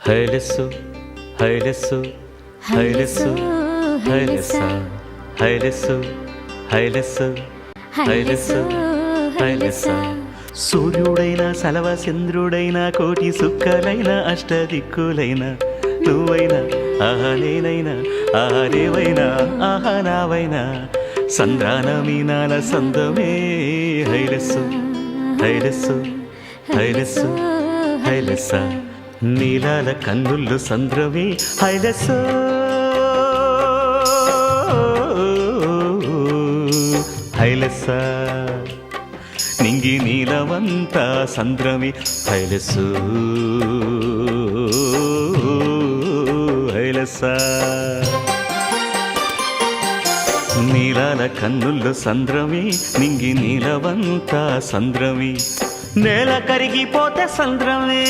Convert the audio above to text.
హైలెస్సు హైలెస్సు హైలెస్సు హైలెస్సా హైలెస్సు హైలెస్సు హైలెస్సు హైలెస్సా సూర్యుడైనా సలవ చంద్రుడైనా కోటి సుక్కలైన అష్టదిక్కులైన నువ్వైనా ఆహా నేనైనా ఆహా రేవైనా ఆహా నావైనా సంద్రాన మీనాల సందమే హైలెస్సు హైలెస్సు హైలెస్సు హైలెస్సా నీలాల కన్నుల్లో సంద్రమే హైలెస్సు హైలెస్సా నింగి నీలవంత సంద్రమే హైలెస్సు హైలెస్సా నీలాల కన్నుల్లో సంద్రమే నింగి నీలవంత సంద్రమే నేల కరిగిపోతే సంద్రమే